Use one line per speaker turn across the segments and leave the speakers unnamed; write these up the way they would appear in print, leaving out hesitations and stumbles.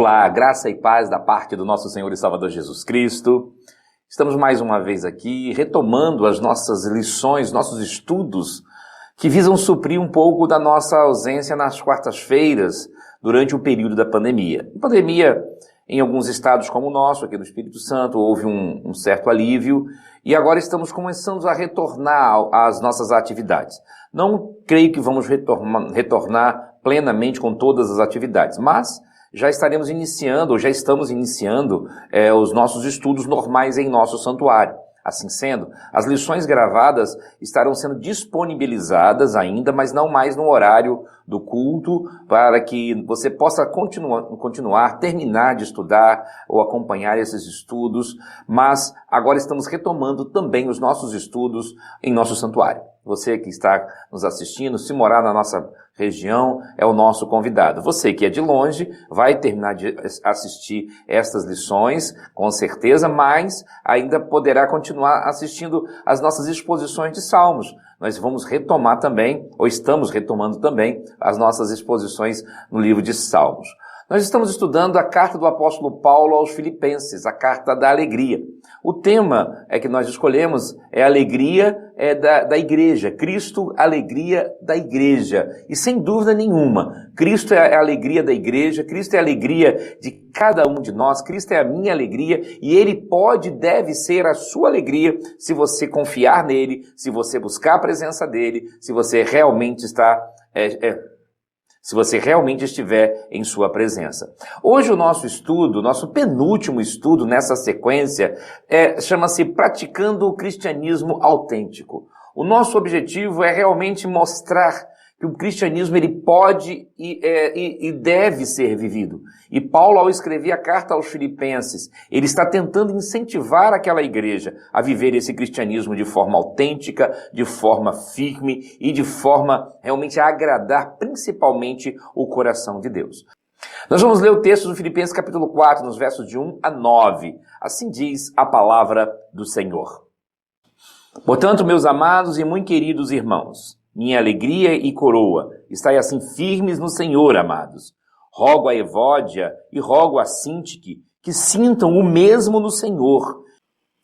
Olá, graça e paz da parte do nosso Senhor e Salvador Jesus Cristo. Estamos mais uma vez aqui retomando as nossas lições, nossos estudos que visam suprir um pouco da nossa ausência nas quartas-feiras durante o período da pandemia. A pandemia, em alguns estados como o nosso, aqui no Espírito Santo, houve um certo alívio e agora estamos começando a retornar às nossas atividades. Não creio que vamos retornar plenamente com todas as atividades, mas já estaremos iniciando, ou já estamos iniciando, os nossos estudos normais em nosso santuário. Assim sendo, as lições gravadas estarão sendo disponibilizadas ainda, mas não mais no horário do culto, para que você possa terminar de estudar ou acompanhar esses estudos, mas agora estamos retomando também os nossos estudos em nosso santuário. Você que está nos assistindo, se morar na nossa região, é o nosso convidado. Você que é de longe, vai terminar de assistir estas lições, com certeza, mas ainda poderá continuar assistindo as nossas exposições de Salmos. Nós vamos retomar também, ou estamos retomando também, as nossas exposições no livro de Salmos. Nós estamos estudando a carta do apóstolo Paulo aos Filipenses, a carta da alegria. O tema que nós escolhemos é a alegria da igreja. Cristo, alegria da igreja. E sem dúvida nenhuma, Cristo é a alegria da igreja, Cristo é a alegria de cada um de nós, Cristo é a minha alegria e Ele pode e deve ser a sua alegria se você confiar nele, se você buscar a presença dele, se você realmente estiver em sua presença. Hoje o nosso estudo, nosso penúltimo estudo nessa sequência, chama-se Praticando o Cristianismo Autêntico. O nosso objetivo é realmente mostrar que o cristianismo ele pode e deve ser vivido. E Paulo, ao escrever a carta aos Filipenses, ele está tentando incentivar aquela igreja a viver esse cristianismo de forma autêntica, de forma firme e de forma realmente a agradar principalmente o coração de Deus. Nós vamos ler o texto do Filipenses capítulo 4, nos versos de 1 a 9. Assim diz a palavra do Senhor. Portanto, meus amados e muito queridos irmãos, minha alegria e coroa, estai assim firmes no Senhor, amados. Rogo a Evódia e rogo a Sintique que sintam o mesmo no Senhor.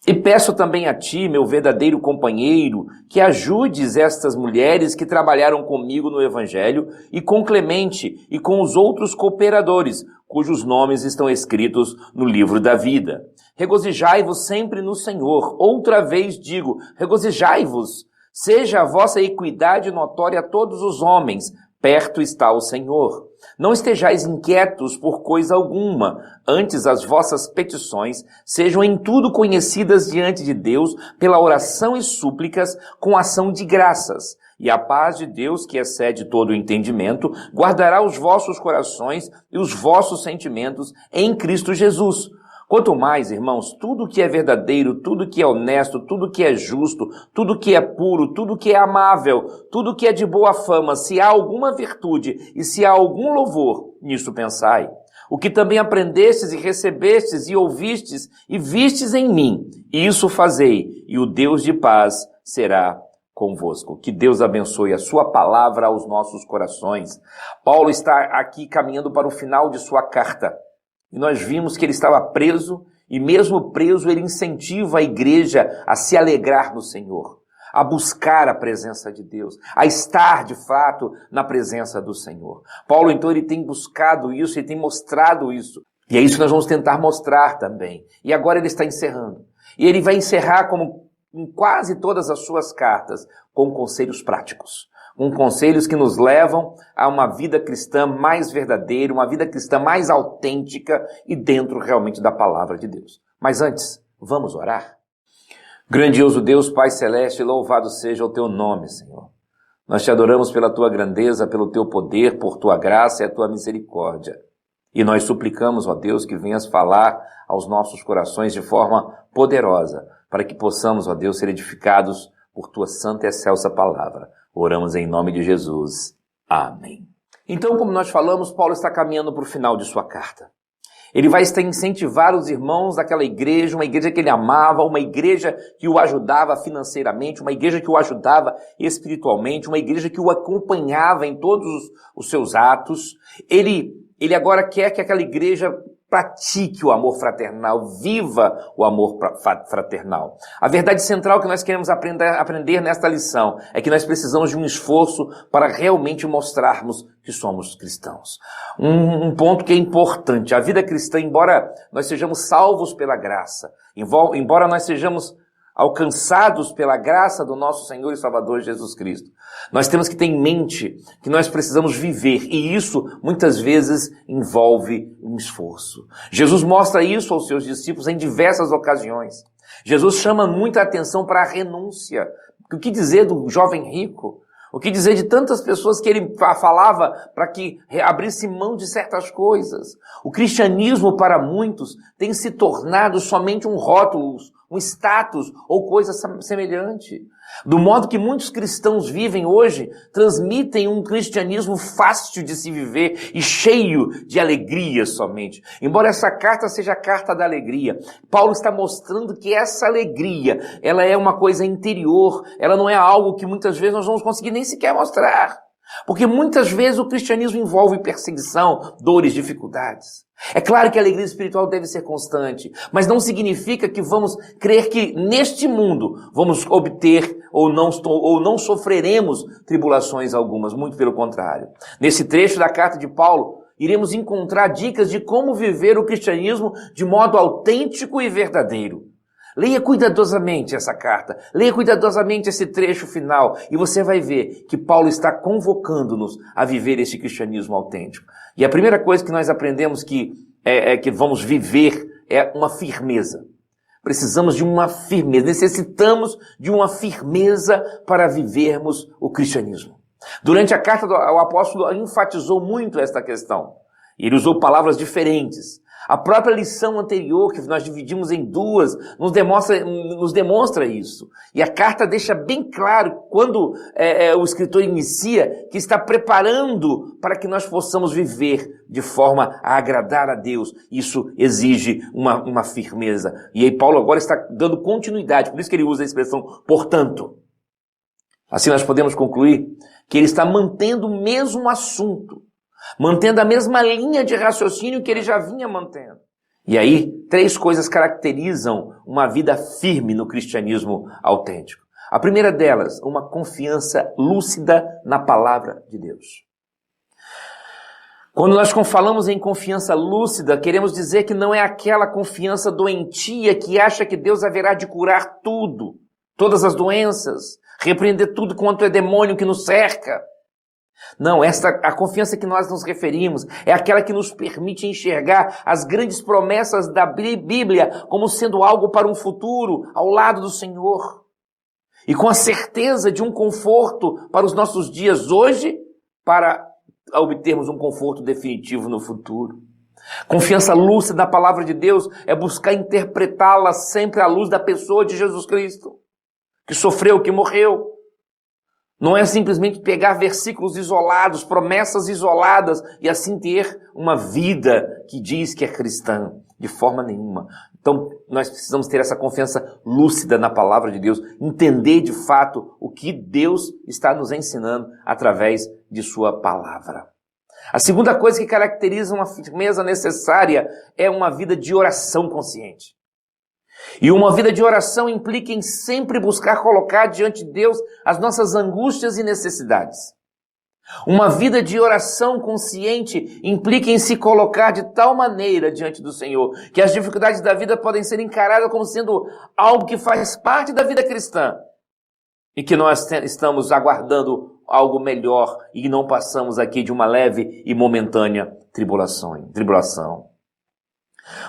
E peço também a ti, meu verdadeiro companheiro, que ajudes estas mulheres que trabalharam comigo no Evangelho e com Clemente e com os outros cooperadores, cujos nomes estão escritos no livro da vida. Regozijai-vos sempre no Senhor. Outra vez digo, regozijai-vos. Seja a vossa equidade notória a todos os homens, perto está o Senhor. Não estejais inquietos por coisa alguma, antes as vossas petições sejam em tudo conhecidas diante de Deus pela oração e súplicas com ação de graças. E a paz de Deus, que excede todo o entendimento, guardará os vossos corações e os vossos sentimentos em Cristo Jesus. Quanto mais, irmãos, tudo que é verdadeiro, tudo que é honesto, tudo que é justo, tudo que é puro, tudo que é amável, tudo que é de boa fama, se há alguma virtude e se há algum louvor, nisso pensai. O que também aprendestes e recebestes e ouvistes e vistes em mim, isso fazei, e o Deus de paz será convosco. Que Deus abençoe a sua palavra aos nossos corações. Paulo está aqui caminhando para o final de sua carta. E nós vimos que ele estava preso, e mesmo preso ele incentiva a igreja a se alegrar no Senhor, a buscar a presença de Deus, a estar de fato na presença do Senhor. Paulo então ele tem buscado isso, ele tem mostrado isso, e é isso que nós vamos tentar mostrar também. E agora ele está encerrando. E ele vai encerrar, como em quase todas as suas cartas, com conselhos práticos. Com conselhos que nos levam a uma vida cristã mais verdadeira, uma vida cristã mais autêntica e dentro realmente da palavra de Deus. Mas antes, vamos orar? Grandioso Deus, Pai Celeste, louvado seja o Teu nome, Senhor. Nós te adoramos pela Tua grandeza, pelo Teu poder, por Tua graça e a Tua misericórdia. E nós suplicamos, ó Deus, que venhas falar aos nossos corações de forma poderosa, para que possamos, ó Deus, ser edificados por Tua santa e excelsa palavra. Oramos em nome de Jesus. Amém. Então, como nós falamos, Paulo está caminhando para o final de sua carta. Ele vai incentivar os irmãos daquela igreja, uma igreja que ele amava, uma igreja que o ajudava financeiramente, uma igreja que o ajudava espiritualmente, uma igreja que o acompanhava em todos os seus atos. Ele agora quer que aquela igreja pratique o amor fraternal, viva o amor fraternal. A verdade central que nós queremos aprender nesta lição é que nós precisamos de um esforço para realmente mostrarmos que somos cristãos. Um ponto que é importante, a vida cristã, embora nós sejamos salvos pela graça, embora nós sejamos alcançados pela graça do nosso Senhor e Salvador Jesus Cristo, nós temos que ter em mente que nós precisamos viver, e isso muitas vezes envolve um esforço. Jesus mostra isso aos seus discípulos em diversas ocasiões. Jesus chama muita atenção para a renúncia. O que dizer do jovem rico? O que dizer de tantas pessoas que ele falava para que abrisse mão de certas coisas? O cristianismo, para muitos, tem se tornado somente um rótulo, um status ou coisa semelhante. Do modo que muitos cristãos vivem hoje, transmitem um cristianismo fácil de se viver e cheio de alegria somente. Embora essa carta seja a carta da alegria, Paulo está mostrando que essa alegria, ela é uma coisa interior, ela não é algo que muitas vezes nós vamos conseguir nem sequer mostrar. Porque muitas vezes o cristianismo envolve perseguição, dores, dificuldades. É claro que a alegria espiritual deve ser constante, mas não significa que vamos crer que neste mundo vamos obter ou não sofreremos tribulações algumas, muito pelo contrário. Nesse trecho da carta de Paulo, iremos encontrar dicas de como viver o cristianismo de modo autêntico e verdadeiro. Leia cuidadosamente essa carta, leia cuidadosamente esse trecho final e você vai ver que Paulo está convocando-nos a viver esse cristianismo autêntico. E a primeira coisa que nós aprendemos que vamos viver é uma firmeza. Precisamos de uma firmeza, necessitamos de uma firmeza para vivermos o cristianismo. Durante a carta, o apóstolo enfatizou muito esta questão. Ele usou palavras diferentes. A própria lição anterior, que nós dividimos em duas, nos demonstra isso. E a carta deixa bem claro, quando o escritor inicia, que está preparando para que nós possamos viver de forma a agradar a Deus. Isso exige uma firmeza. E aí Paulo agora está dando continuidade, por isso que ele usa a expressão portanto. Assim nós podemos concluir que ele está mantendo o mesmo assunto, mantendo a mesma linha de raciocínio que ele já vinha mantendo. E aí, 3 coisas caracterizam uma vida firme no cristianismo autêntico. A primeira delas, uma confiança lúcida na palavra de Deus. Quando nós falamos em confiança lúcida, queremos dizer que não é aquela confiança doentia que acha que Deus haverá de curar tudo, todas as doenças, repreender tudo quanto é demônio que nos cerca. Não, a confiança que nós nos referimos é aquela que nos permite enxergar as grandes promessas da Bíblia como sendo algo para um futuro ao lado do Senhor. E com a certeza de um conforto para os nossos dias hoje, para obtermos um conforto definitivo no futuro. Confiança lúcida na palavra de Deus é buscar interpretá-la sempre à luz da pessoa de Jesus Cristo, que sofreu, que morreu. Não é simplesmente pegar versículos isolados, promessas isoladas e assim ter uma vida que diz que é cristã, de forma nenhuma. Então, nós precisamos ter essa confiança lúcida na palavra de Deus, entender de fato o que Deus está nos ensinando através de sua palavra. A segunda coisa que caracteriza uma firmeza necessária é uma vida de oração consciente. E uma vida de oração implica em sempre buscar colocar diante de Deus as nossas angústias e necessidades. Uma vida de oração consciente implica em se colocar de tal maneira diante do Senhor que as dificuldades da vida podem ser encaradas como sendo algo que faz parte da vida cristã e que nós estamos aguardando algo melhor e não passamos aqui de uma leve e momentânea tribulação.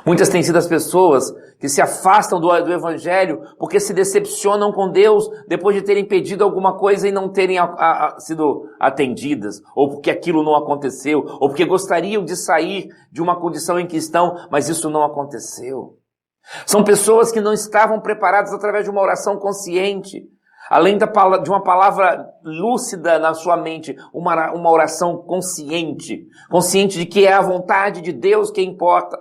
Muitas têm sido as pessoas que se afastam do Evangelho porque se decepcionam com Deus depois de terem pedido alguma coisa e não terem sido atendidas, ou porque aquilo não aconteceu, ou porque gostariam de sair de uma condição em que estão, mas isso não aconteceu. São pessoas que não estavam preparadas através de uma oração consciente, além de uma palavra lúcida na sua mente, uma oração consciente de que é a vontade de Deus que importa.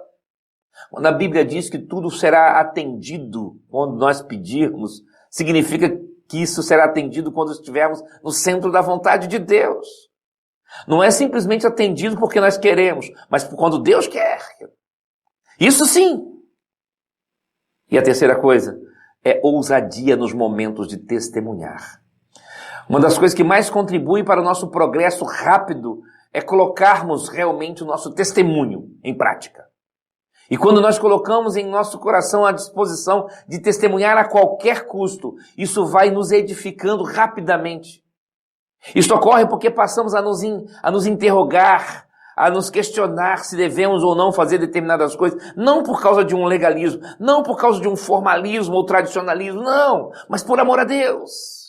Quando a Bíblia diz que tudo será atendido quando nós pedirmos, significa que isso será atendido quando estivermos no centro da vontade de Deus. Não é simplesmente atendido porque nós queremos, mas quando Deus quer. Isso sim. E a terceira coisa é ousadia nos momentos de testemunhar. Uma das coisas que mais contribui para o nosso progresso rápido é colocarmos realmente o nosso testemunho em prática. E quando nós colocamos em nosso coração a disposição de testemunhar a qualquer custo, isso vai nos edificando rapidamente. Isso ocorre porque passamos a nos interrogar, a nos questionar se devemos ou não fazer determinadas coisas, não por causa de um legalismo, não por causa de um formalismo ou tradicionalismo, não, mas por amor a Deus.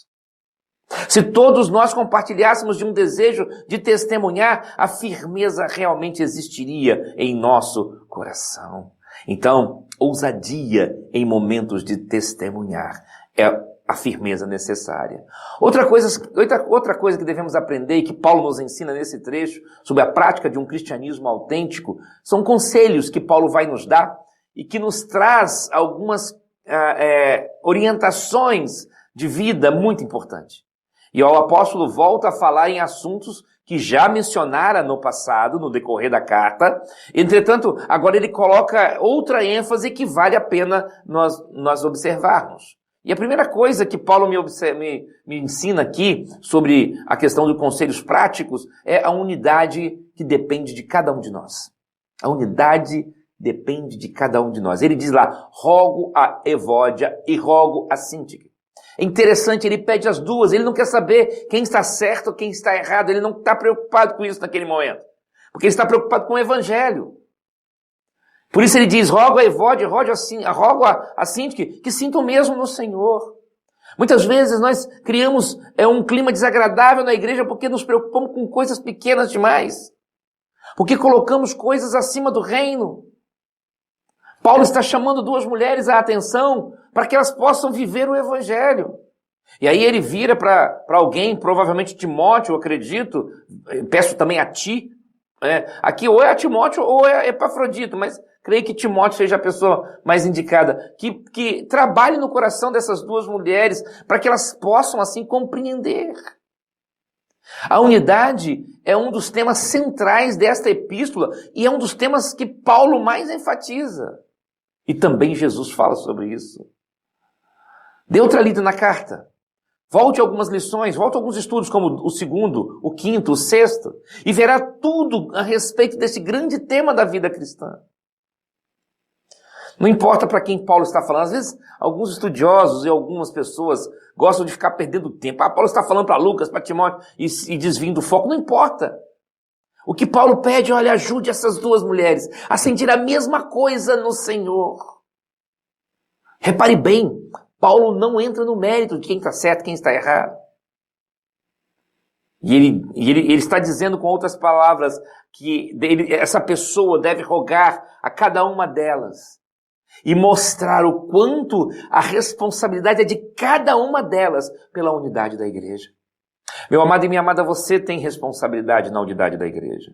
Se todos nós compartilhássemos de um desejo de testemunhar, a firmeza realmente existiria em nosso coração. Então, ousadia em momentos de testemunhar é a firmeza necessária. Outra coisa que devemos aprender e que Paulo nos ensina nesse trecho sobre a prática de um cristianismo autêntico são conselhos que Paulo vai nos dar e que nos traz algumas orientações de vida muito importantes. E o apóstolo volta a falar em assuntos que já mencionara no passado, no decorrer da carta. Entretanto, agora ele coloca outra ênfase que vale a pena nós observarmos. E a primeira coisa que Paulo me ensina aqui sobre a questão dos conselhos práticos é a unidade que depende de cada um de nós. A unidade depende de cada um de nós. Ele diz lá, rogo a Evódia e rogo a Síntique. É interessante, ele pede as duas, ele não quer saber quem está certo ou quem está errado, ele não está preocupado com isso naquele momento, porque ele está preocupado com o evangelho. Por isso ele diz, rogo a Evódia, rogo a Síntique, que sintam mesmo no Senhor. Muitas vezes nós criamos um clima desagradável na igreja porque nos preocupamos com coisas pequenas demais, porque colocamos coisas acima do reino. Paulo está chamando duas mulheres a atenção para que elas possam viver o evangelho. E aí ele vira para alguém, provavelmente Timóteo, eu acredito, peço também a ti, aqui ou é a Timóteo ou é Epafrodito, mas creio que Timóteo seja a pessoa mais indicada, que trabalhe no coração dessas duas mulheres para que elas possam assim compreender. A unidade é um dos temas centrais desta epístola e é um dos temas que Paulo mais enfatiza. E também Jesus fala sobre isso. Dê outra lida na carta. Volte algumas lições, volte alguns estudos, como o segundo, o quinto, o sexto, e verá tudo a respeito desse grande tema da vida cristã. Não importa para quem Paulo está falando. Às vezes, alguns estudiosos e algumas pessoas gostam de ficar perdendo tempo. Paulo está falando para Lucas, para Timóteo, e desviando o foco. Não importa. O que Paulo pede, olha, ajude essas duas mulheres a sentir a mesma coisa no Senhor. Repare bem, Paulo não entra no mérito de quem está certo e quem está errado. E ele está dizendo com outras palavras que essa pessoa deve rogar a cada uma delas e mostrar o quanto a responsabilidade é de cada uma delas pela unidade da igreja. Meu amado e minha amada, você tem responsabilidade na unidade da igreja.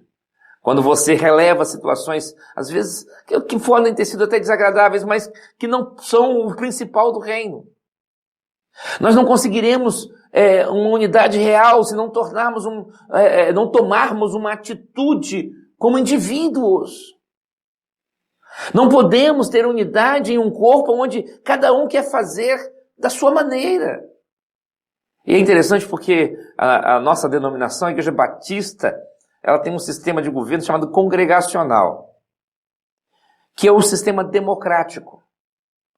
Quando você releva situações, às vezes, que podem ter sido até desagradáveis, mas que não são o principal do reino. Nós não conseguiremos uma unidade real se não não tomarmos uma atitude como indivíduos. Não podemos ter unidade em um corpo onde cada um quer fazer da sua maneira. E é interessante porque a nossa denominação, a Igreja Batista, ela tem um sistema de governo chamado congregacional, que é o sistema democrático,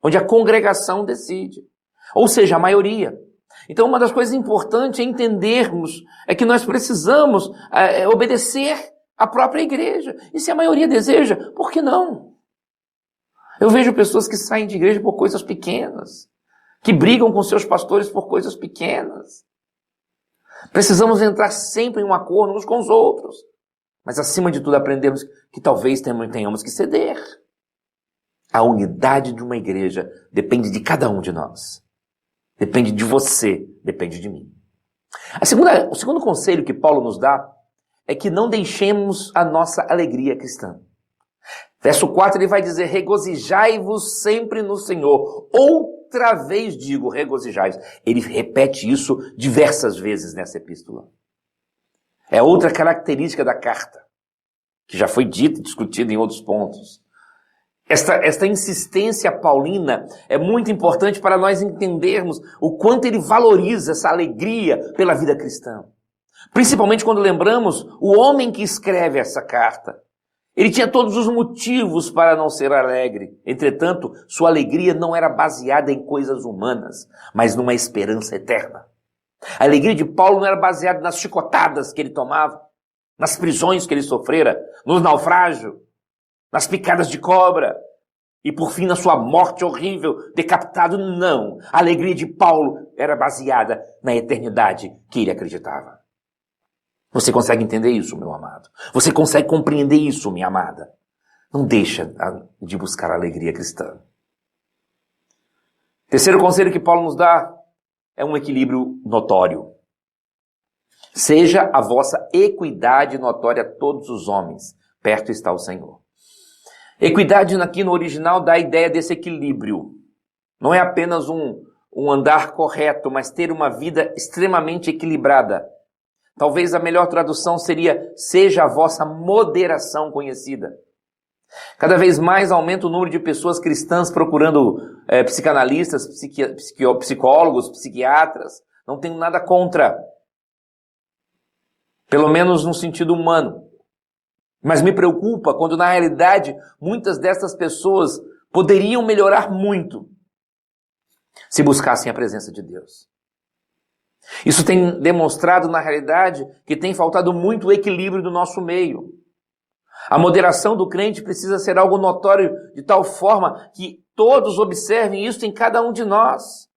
onde a congregação decide, ou seja, a maioria. Então, uma das coisas importantes é entendermos que nós precisamos obedecer à própria igreja. E se a maioria deseja, por que não? Eu vejo pessoas que saem de igreja por coisas pequenas, que brigam com seus pastores por coisas pequenas. Precisamos entrar sempre em um acordo uns com os outros. Mas, acima de tudo, aprendemos que talvez tenhamos que ceder. A unidade de uma igreja depende de cada um de nós. Depende de você, depende de mim. O segundo conselho que Paulo nos dá é que não deixemos a nossa alegria cristã. Verso 4 ele vai dizer, regozijai-vos sempre no Senhor. Outra vez digo, regozijai-vos. Ele repete isso diversas vezes nessa epístola. É outra característica da carta, que já foi dita e discutida em outros pontos. Esta insistência paulina é muito importante para nós entendermos o quanto ele valoriza essa alegria pela vida cristã. Principalmente quando lembramos o homem que escreve essa carta. Ele tinha todos os motivos para não ser alegre. Entretanto, sua alegria não era baseada em coisas humanas, mas numa esperança eterna. A alegria de Paulo não era baseada nas chicotadas que ele tomava, nas prisões que ele sofrera, no naufrágio, nas picadas de cobra e, por fim, na sua morte horrível, decapitado. Não. A alegria de Paulo era baseada na eternidade que ele acreditava. Você consegue entender isso, meu amado? Você consegue compreender isso, minha amada? Não deixa de buscar a alegria cristã. Terceiro conselho que Paulo nos dá é um equilíbrio notório. Seja a vossa equidade notória a todos os homens. Perto está o Senhor. Equidade aqui no original dá a ideia desse equilíbrio. Não é apenas um andar correto, mas ter uma vida extremamente equilibrada. Talvez a melhor tradução seria: seja a vossa moderação conhecida. Cada vez mais aumenta o número de pessoas cristãs procurando psicanalistas, psicólogos, psiquiatras. Não tenho nada contra. Pelo menos no sentido humano. Mas me preocupa quando, na realidade, muitas dessas pessoas poderiam melhorar muito se buscassem a presença de Deus. Isso tem demonstrado, na realidade, que tem faltado muito o equilíbrio do nosso meio. A moderação do crente precisa ser algo notório de tal forma que todos observem isso em cada um de nós.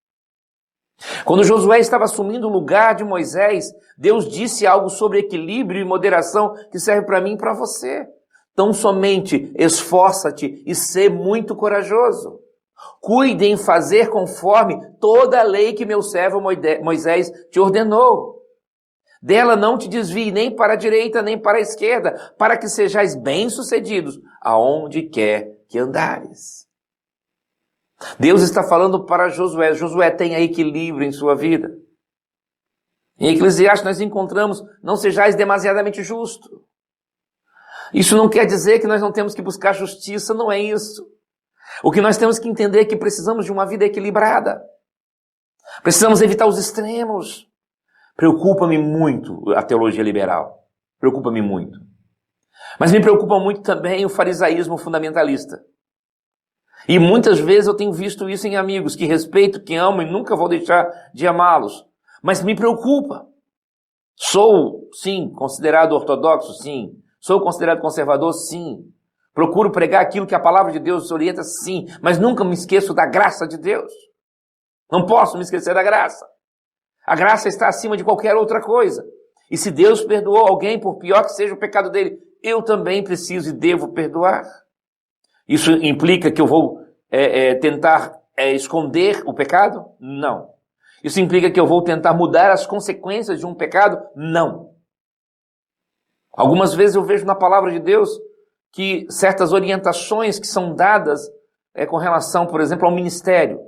Quando Josué estava assumindo o lugar de Moisés, Deus disse algo sobre equilíbrio e moderação que serve para mim e para você. Tão somente esforça-te e sê muito corajoso. Cuide em fazer conforme toda a lei que meu servo Moisés te ordenou. Dela não te desvie nem para a direita nem para a esquerda, para que sejais bem-sucedidos aonde quer que andares. Deus está falando para Josué. Josué, tenha equilíbrio em sua vida. Em Eclesiastes nós encontramos: não sejais demasiadamente justo. Isso não quer dizer que nós não temos que buscar justiça, não é isso. O que nós temos que entender é que precisamos de uma vida equilibrada. Precisamos evitar os extremos. Preocupa-me muito a teologia liberal. Preocupa-me muito. Mas me preocupa muito também o farisaísmo fundamentalista. E muitas vezes eu tenho visto isso em amigos que respeito, que amo e nunca vou deixar de amá-los. Mas me preocupa. Sou, sim, considerado ortodoxo, sim. Sou considerado conservador, sim. Procuro pregar aquilo que a palavra de Deus orienta, sim. Mas nunca me esqueço da graça de Deus. Não posso me esquecer da graça. A graça está acima de qualquer outra coisa. E se Deus perdoou alguém, por pior que seja o pecado dele, eu também preciso e devo perdoar. Isso implica que eu vou tentar esconder o pecado? Não. Isso implica que eu vou tentar mudar as consequências de um pecado? Não. Algumas vezes eu vejo na palavra de Deus que certas orientações que são dadas com relação, por exemplo, ao ministério.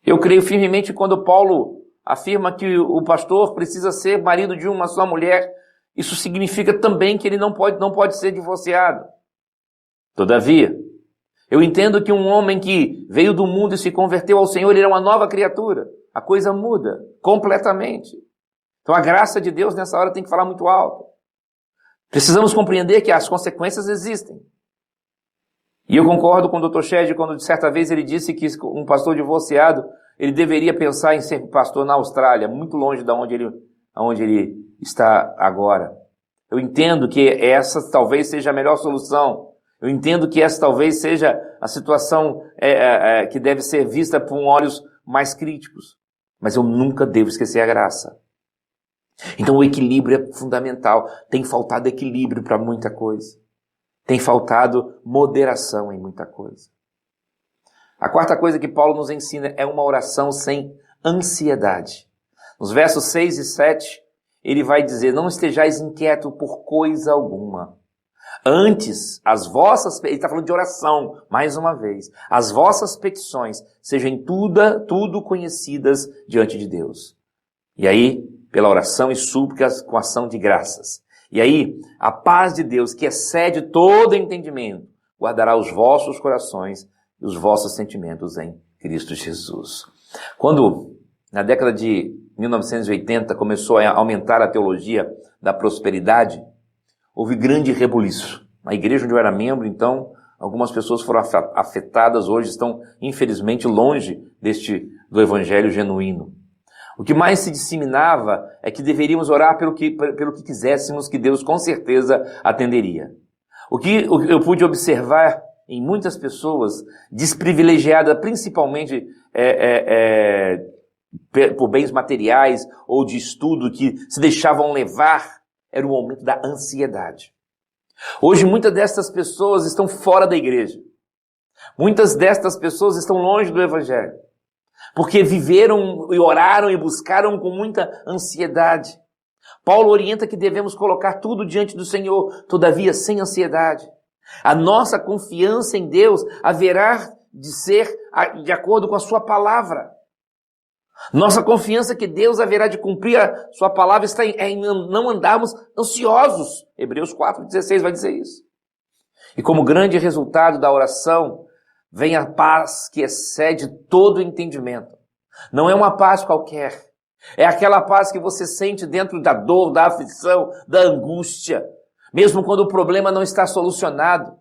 Eu creio firmemente quando Paulo afirma que o pastor precisa ser marido de uma só mulher, isso significa também que ele não pode ser divorciado. Todavia, eu entendo que um homem que veio do mundo e se converteu ao Senhor, ele é uma nova criatura. A coisa muda completamente. Então a graça de Deus nessa hora tem que falar muito alto. Precisamos compreender que as consequências existem. E eu concordo com o Dr. Shedd quando certa vez ele disse que um pastor divorciado, ele deveria pensar em ser pastor na Austrália, muito longe de onde ele está agora. Eu entendo que essa talvez seja a melhor solução. Eu entendo que essa talvez seja a situação que deve ser vista por olhos mais críticos. Mas eu nunca devo esquecer a graça. Então o equilíbrio é fundamental. Tem faltado equilíbrio para muita coisa. Tem faltado moderação em muita coisa. A quarta coisa que Paulo nos ensina é uma oração sem ansiedade. Nos versos 6 e 7, ele vai dizer: não estejais inquieto por coisa alguma. Antes, ele está falando de oração, mais uma vez, as vossas petições sejam em tudo conhecidas diante de Deus. E aí, pela oração e súplicas com ação de graças. E aí, a paz de Deus, que excede todo entendimento, guardará os vossos corações e os vossos sentimentos em Cristo Jesus. Quando, na década de 1980, começou a aumentar a teologia da prosperidade, houve grande rebuliço. Na igreja onde eu era membro, então, algumas pessoas foram afetadas, hoje estão, infelizmente, longe do evangelho genuíno. O que mais se disseminava é que deveríamos orar pelo que quiséssemos, que Deus com certeza atenderia. O que eu pude observar em muitas pessoas, desprivilegiadas principalmente por bens materiais ou de estudo, que se deixavam levar, era o aumento da ansiedade. Hoje muitas destas pessoas estão fora da igreja. Muitas destas pessoas estão longe do evangelho. Porque viveram e oraram e buscaram com muita ansiedade. Paulo orienta que devemos colocar tudo diante do Senhor, todavia sem ansiedade. A nossa confiança em Deus haverá de ser de acordo com a sua palavra. Nossa confiança que Deus haverá de cumprir a sua palavra está em não andarmos ansiosos. Hebreus 4,16 vai dizer isso. E como grande resultado da oração, vem a paz que excede todo entendimento. Não é uma paz qualquer. É aquela paz que você sente dentro da dor, da aflição, da angústia. Mesmo quando o problema não está solucionado.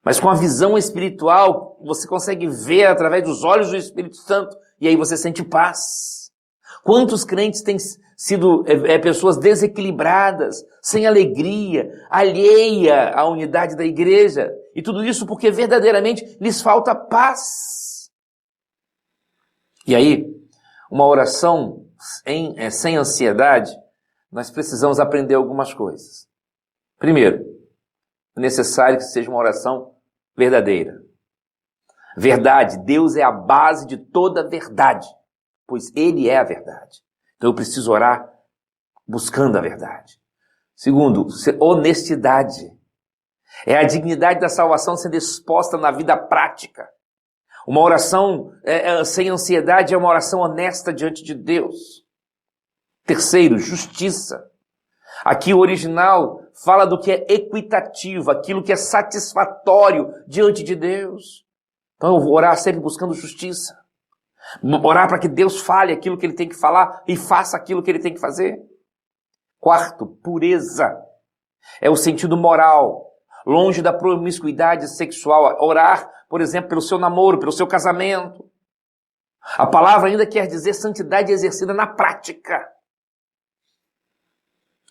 Mas com a visão espiritual, você consegue ver através dos olhos do Espírito Santo. E aí você sente paz. Quantos crentes têm sido pessoas desequilibradas, sem alegria, alheia à unidade da igreja. E tudo isso porque verdadeiramente lhes falta paz. E aí, uma oração sem ansiedade, nós precisamos aprender algumas coisas. Primeiro, é necessário que seja uma oração verdadeira. Verdade, Deus é a base de toda verdade, pois Ele é a verdade. Então eu preciso orar buscando a verdade. Segundo, honestidade. É a dignidade da salvação sendo exposta na vida prática. Uma oração sem ansiedade é uma oração honesta diante de Deus. Terceiro, justiça. Aqui o original fala do que é equitativo, aquilo que é satisfatório diante de Deus. Então eu vou orar sempre buscando justiça. Orar para que Deus fale aquilo que Ele tem que falar e faça aquilo que Ele tem que fazer. Quarto, pureza. É o sentido moral, longe da promiscuidade sexual. Orar, por exemplo, pelo seu namoro, pelo seu casamento. A palavra ainda quer dizer santidade exercida na prática.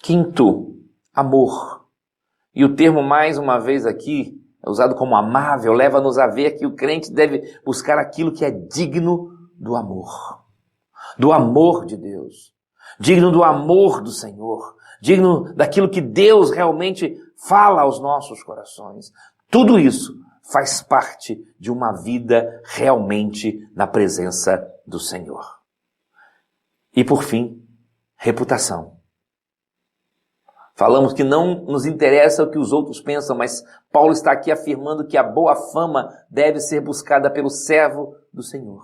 Quinto, amor. E o termo, mais uma vez aqui, é usado como amável, leva-nos a ver que o crente deve buscar aquilo que é digno do amor de Deus, digno do amor do Senhor, digno daquilo que Deus realmente fala aos nossos corações. Tudo isso faz parte de uma vida realmente na presença do Senhor. E por fim, reputação. Falamos que não nos interessa o que os outros pensam, mas Paulo está aqui afirmando que a boa fama deve ser buscada pelo servo do Senhor.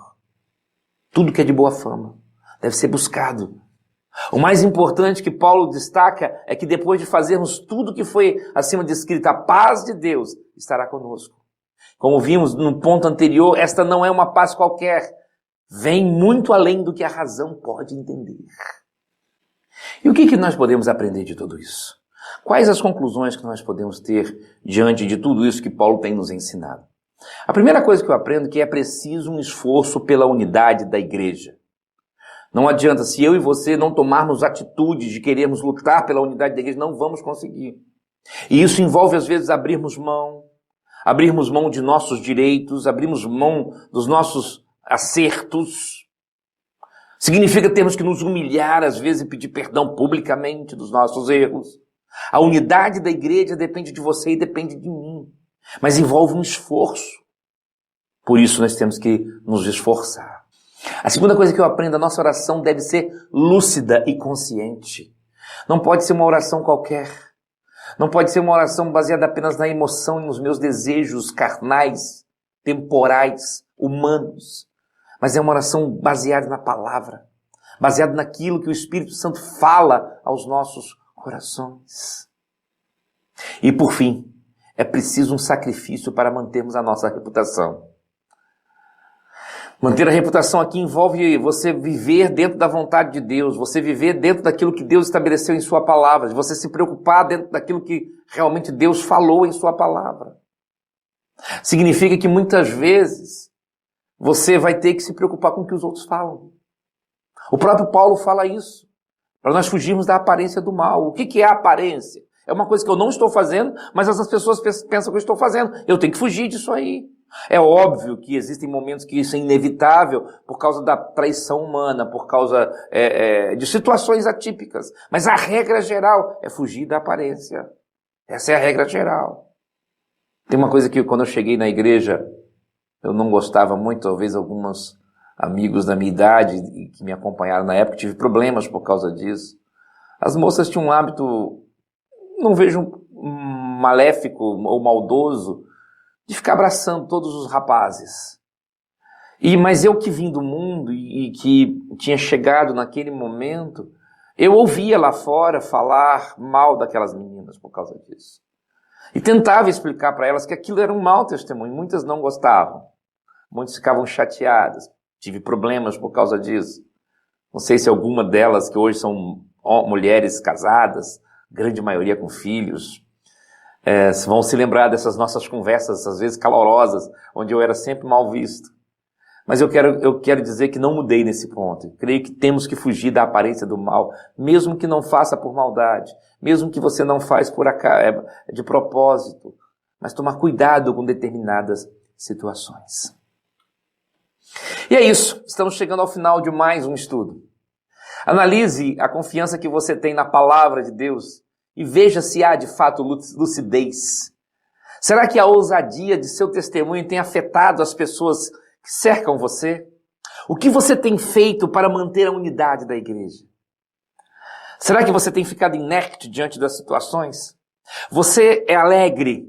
Tudo que é de boa fama deve ser buscado. O mais importante que Paulo destaca é que depois de fazermos tudo que foi acima descrito, a paz de Deus estará conosco. Como vimos no ponto anterior, esta não é uma paz qualquer. Vem muito além do que a razão pode entender. E o que nós podemos aprender de tudo isso? Quais as conclusões que nós podemos ter diante de tudo isso que Paulo tem nos ensinado? A primeira coisa que eu aprendo é que é preciso um esforço pela unidade da igreja. Não adianta, se eu e você não tomarmos atitude de querermos lutar pela unidade da igreja, não vamos conseguir. E isso envolve, às vezes, abrirmos mão de nossos direitos, abrirmos mão dos nossos acertos. Significa termos que nos humilhar, às vezes, e pedir perdão publicamente dos nossos erros. A unidade da igreja depende de você e depende de mim. Mas envolve um esforço. Por isso nós temos que nos esforçar. A segunda coisa que eu aprendo, a nossa oração deve ser lúcida e consciente. Não pode ser uma oração qualquer. Não pode ser uma oração baseada apenas na emoção e nos meus desejos carnais, temporais, humanos. Mas é uma oração baseada na palavra, baseada naquilo que o Espírito Santo fala aos nossos corações. E por fim, é preciso um sacrifício para mantermos a nossa reputação. Manter a reputação aqui envolve você viver dentro da vontade de Deus, você viver dentro daquilo que Deus estabeleceu em sua palavra, você se preocupar dentro daquilo que realmente Deus falou em sua palavra. Significa que muitas vezes você vai ter que se preocupar com o que os outros falam. O próprio Paulo fala isso, para nós fugirmos da aparência do mal. O que é a aparência? É uma coisa que eu não estou fazendo, mas essas pessoas pensam que eu estou fazendo. Eu tenho que fugir disso aí. É óbvio que existem momentos que isso é inevitável por causa da traição humana, por causa de situações atípicas. Mas a regra geral é fugir da aparência. Essa é a regra geral. Tem uma coisa que quando eu cheguei na igreja, eu não gostava muito, talvez alguns amigos da minha idade que me acompanharam na época, tive problemas por causa disso. As moças tinham um hábito, não vejo maléfico ou maldoso, de ficar abraçando todos os rapazes. Mas eu que vim do mundo e que tinha chegado naquele momento, eu ouvia lá fora falar mal daquelas meninas por causa disso. E tentava explicar para elas que aquilo era um mau testemunho. Muitas não gostavam. Muitos ficavam chateadas. Tive problemas por causa disso. Não sei se alguma delas, que hoje são mulheres casadas, grande maioria com filhos, vão se lembrar dessas nossas conversas, às vezes calorosas, onde eu era sempre mal visto. Mas eu quero dizer que não mudei nesse ponto. Eu creio que temos que fugir da aparência do mal, mesmo que não faça por maldade, mesmo que você não faz de propósito, mas tomar cuidado com determinadas situações. E é isso, estamos chegando ao final de mais um estudo. Analise a confiança que você tem na palavra de Deus e veja se há de fato lucidez. Será que a ousadia de seu testemunho tem afetado as pessoas que cercam você? O que você tem feito para manter a unidade da igreja? Será que você tem ficado inerte diante das situações? Você é alegre?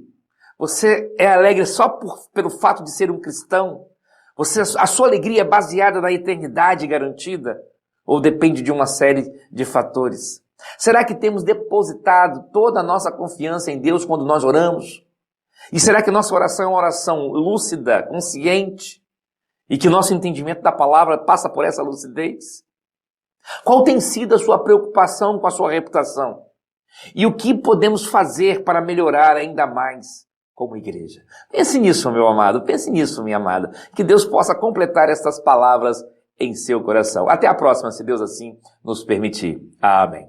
Você é alegre só pelo fato de ser um cristão? A sua alegria é baseada na eternidade garantida? Ou depende de uma série de fatores? Será que temos depositado toda a nossa confiança em Deus quando nós oramos? E será que nossa oração é uma oração lúcida, consciente? E que nosso entendimento da palavra passa por essa lucidez? Qual tem sido a sua preocupação com a sua reputação? E o que podemos fazer para melhorar ainda mais como igreja? Pense nisso, meu amado. Pense nisso, minha amada. Que Deus possa completar estas palavras em seu coração. Até a próxima, se Deus assim nos permitir. Amém.